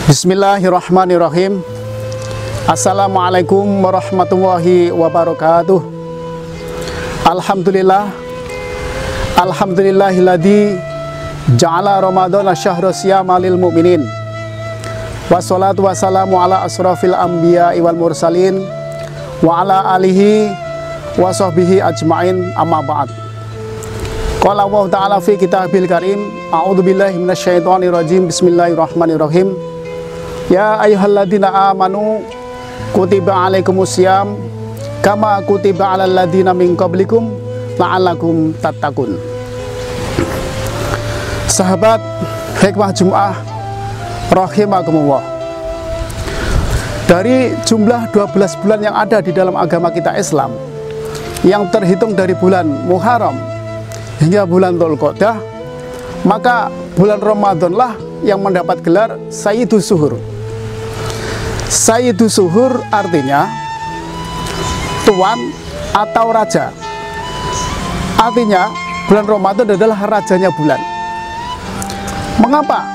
Bismillahirrahmanirrahim. Assalamualaikum warahmatullahi wabarakatuh. Alhamdulillah, alhamdulillahilladzi ja'ala ramadhana syahra siyama lil mu'minin. Wassalatu wassalamu ala asrafil anbiya wal mursalin wa ala alihi wa sahbihi ajma'in, amma ba'd. Qala Allah ta'ala fi kitabil karim, a'udzubillahi minasyaitonir rajim, bismillahirrahmanirrahim. Ya ayyuhalladzina amanu kutiba alaikumusiyam kama kutiba alal ladzina min qablikum la'allakum tattaqun. Sahabat Hikmah Jum'ah rahimakumullah. Dari jumlah 12 bulan yang ada di dalam agama kita Islam, yang terhitung dari bulan Muharram hingga bulan Dzulqa'dah, maka bulan Ramadanlah yang mendapat gelar Sayyidus Suhur. Sayyidus Suhur artinya tuan atau raja. Artinya bulan Ramadan adalah rajanya bulan. Mengapa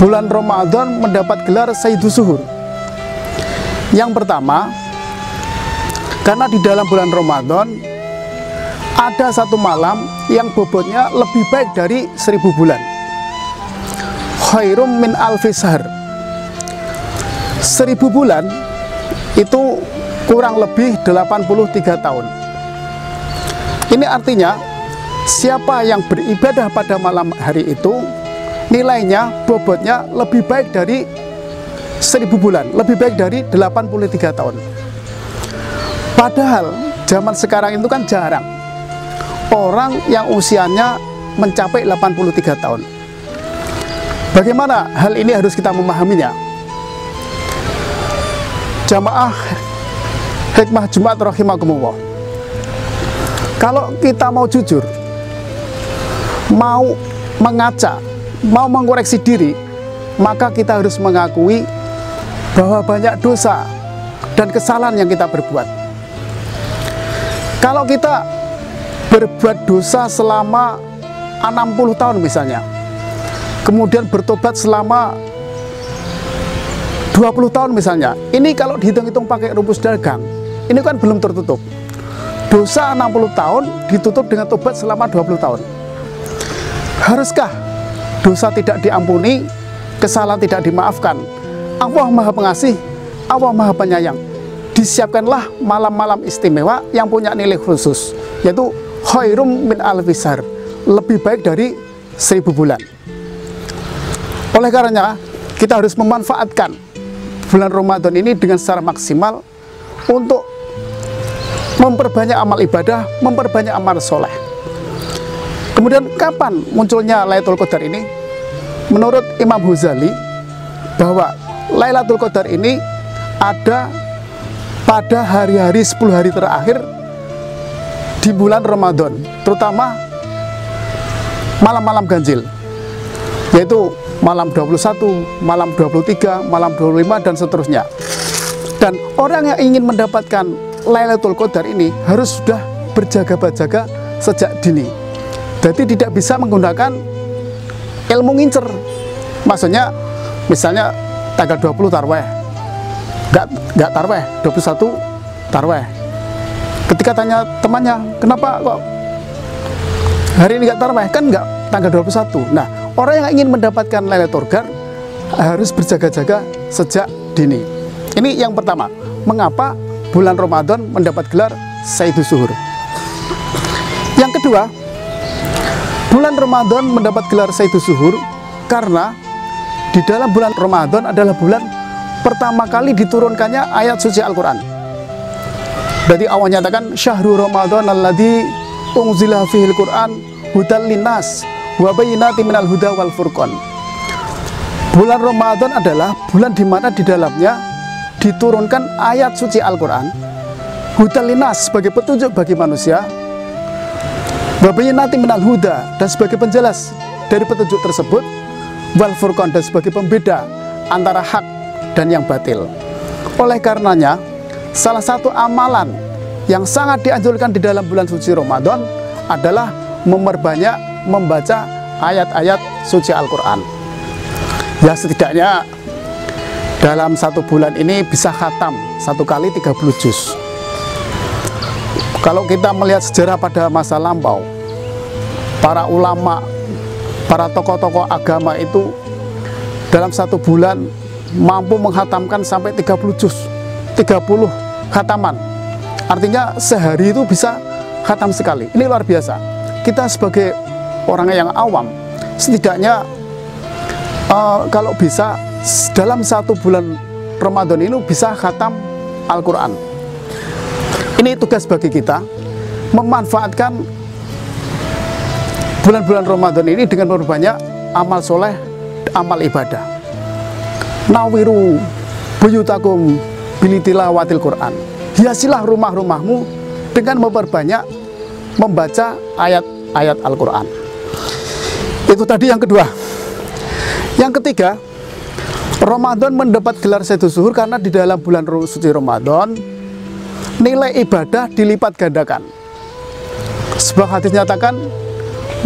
bulan Ramadan mendapat gelar Sayyidus Suhur? Yang pertama, karena di dalam bulan Ramadan ada satu malam yang bobotnya lebih baik dari 1000 bulan. Khairum min alfi syahr. 1000 bulan itu kurang lebih 83 tahun. Ini artinya siapa yang beribadah pada malam hari itu, nilainya, bobotnya lebih baik dari 1000 bulan, lebih baik dari 83 tahun. Padahal zaman sekarang itu kan jarang orang yang usianya mencapai 83 tahun. Bagaimana hal ini harus kita memahaminya? Jamaah Hikmah Jumat rahimakumullah. Kalau kita mau jujur, mau mengaca, mau mengoreksi diri, maka kita harus mengakui bahwa banyak dosa dan kesalahan yang kita berbuat. Kalau kita berbuat dosa selama 60 tahun misalnya, kemudian bertobat selama 20 tahun misalnya, ini kalau dihitung-hitung pakai rumus dagang, ini kan belum tertutup. Dosa 60 tahun ditutup dengan tobat selama 20 tahun. Haruskah dosa tidak diampuni, kesalahan tidak dimaafkan? Allah Maha Pengasih, Allah Maha Penyayang. Disiapkanlah malam-malam istimewa yang punya nilai khusus, yaitu khairum min alfi syahr, lebih baik dari 1000 bulan. Oleh karenanya, kita harus memanfaatkan bulan Ramadan ini dengan secara maksimal untuk memperbanyak amal ibadah, memperbanyak amal soleh. Kemudian kapan munculnya Lailatul Qadar ini? Menurut Imam Ghazali, bahwa Lailatul Qadar ini ada pada hari-hari 10 hari terakhir di bulan Ramadan, terutama malam-malam ganjil, yaitu malam 21, malam 23, malam 25, dan seterusnya. Dan orang yang ingin mendapatkan Lailatul Qadar ini harus sudah berjaga-jaga sejak dini. Jadi tidak bisa menggunakan ilmu ngincer. Maksudnya, misalnya tanggal 20 tarweh, nggak tarweh, 21 tarweh. Ketika tanya temannya, kenapa kok hari ini nggak tarweh? Kan nggak tanggal 21. Nah, orang yang ingin mendapatkan Lailatul Qadar harus berjaga-jaga sejak dini. Ini yang pertama, mengapa bulan Ramadan mendapat gelar Sayyidus Suhur. Yang kedua, bulan Ramadan mendapat gelar Sayyidus Suhur karena di dalam bulan Ramadan adalah bulan pertama kali diturunkannya ayat suci Al-Quran. Jadi Allah nyatakan, Syahrul Ramadan alladzi unzila fihil Quran hudal linnas wa bayyinatin minal huda wal furqan. Bulan Ramadan adalah bulan di mana di dalamnya diturunkan ayat suci Al-Quran, hudal linnas sebagai petunjuk bagi manusia, wa bayyinatin minal huda, dan sebagai penjelas dari petunjuk tersebut, wal furqan, dan sebagai pembeda antara hak dan yang batil. Oleh karenanya, salah satu amalan yang sangat dianjurkan di dalam bulan suci Ramadan adalah memperbanyak membaca ayat-ayat suci Al-Quran. Ya, setidaknya dalam 1 bulan ini bisa khatam 1 kali 30 juz. Kalau kita melihat sejarah pada masa lampau, para ulama, para tokoh-tokoh agama itu dalam 1 bulan mampu menghatamkan sampai 30 juz, 30 khataman. Artinya sehari itu bisa khatam sekali. Ini luar biasa. Kita sebagai orang yang awam, setidaknya kalau bisa dalam 1 bulan Ramadan ini bisa khatam Al-Quran. Ini tugas bagi kita, memanfaatkan bulan-bulan Ramadan ini dengan berbanyak amal soleh, amal ibadah. Nawiru buyutakum bilitilawatil Quran. Hiasilah rumah-rumahmu dengan memperbanyak membaca ayat-ayat Al-Quran. Itu tadi yang kedua. Yang ketiga, Ramadan mendapat gelar Sayyidus Zuhur karena di dalam bulan suci Ramadan nilai ibadah dilipat gandakan. Sebuah hadis nyatakan,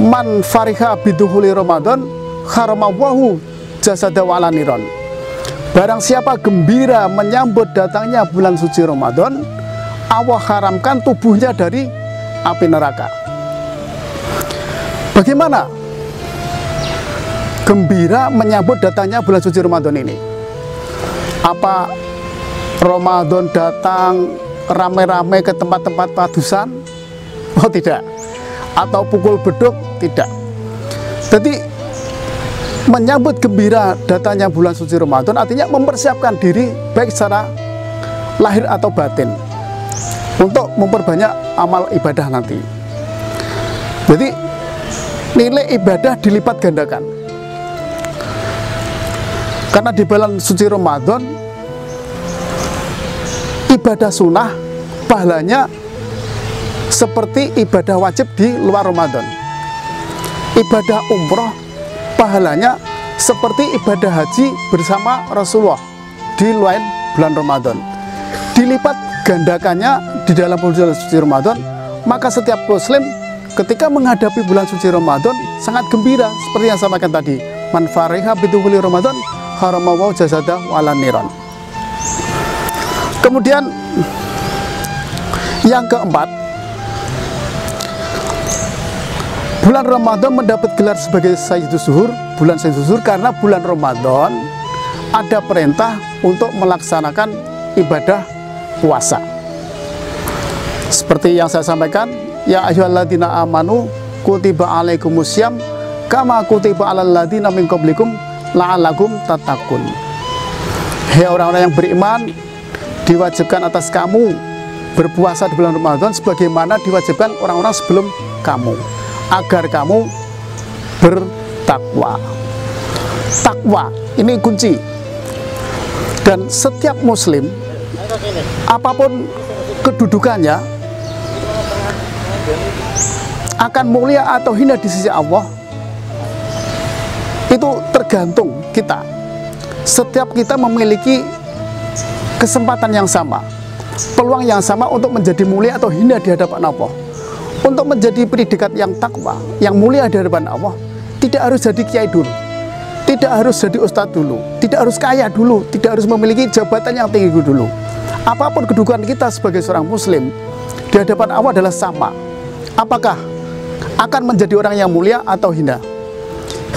man fariha biduhuli Ramadan kharamawahu jasada wala niron. Barang siapa gembira menyambut datangnya bulan suci Ramadan, Allah haramkan tubuhnya dari api neraka. Bagaimana gembira menyambut datangnya bulan suci Ramadan ini? Apa Ramadan datang rame-rame ke tempat-tempat padusan? Oh tidak. Atau pukul beduk? Tidak. Jadi menyambut gembira datangnya bulan suci Ramadan artinya mempersiapkan diri baik secara lahir atau batin untuk memperbanyak amal ibadah nanti. Jadi nilai ibadah dilipat gandakan. Karena di bulan suci Ramadan ibadah sunnah pahalanya seperti ibadah wajib di luar Ramadan. Ibadah umroh pahalanya seperti ibadah haji bersama Rasulullah di luar bulan Ramadan. Dilipat gandakannya di dalam bulan suci Ramadan, maka setiap muslim ketika menghadapi bulan suci Ramadan sangat gembira seperti yang saya sampaikan tadi. Man fariha biduhuli Ramadan haramawahu jasada wala niron. Kemudian yang keempat, bulan Ramadan mendapat gelar sebagai Sayyidus Zuhur, bulan Sayyidus Zuhur, karena bulan Ramadan ada perintah untuk melaksanakan ibadah puasa. Seperti yang saya sampaikan, ya ayyuhalladzina amanu kutiba alaikumusiyam kama kutiba alal ladzina min qablikum la'allakum tattaqun. Hei orang-orang yang beriman, diwajibkan atas kamu berpuasa di bulan Ramadan sebagaimana diwajibkan orang-orang sebelum kamu, agar kamu bertakwa. Takwa ini kunci. Dan setiap muslim, apapun kedudukannya, akan mulia atau hina di sisi Allah, itu tergantung kita. Setiap kita memiliki kesempatan yang sama, peluang yang sama untuk menjadi mulia atau hina di hadapan Allah. Untuk menjadi predikat yang takwa, yang mulia di hadapan Allah, tidak harus jadi kiai dulu, tidak harus jadi ustadz dulu, tidak harus kaya dulu, tidak harus memiliki jabatan yang tinggi dulu. Apapun kedudukan kita sebagai seorang muslim di hadapan Allah adalah sama. Apakah akan menjadi orang yang mulia atau hina?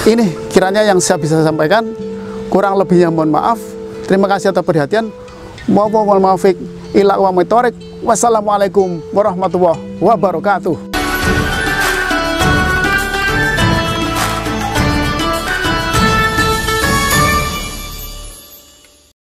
Ini kiranya yang saya bisa sampaikan. Kurang lebihnya mohon maaf. Terima kasih atas perhatian. Wassalamualaikum warahmatullahi wabarakatuh.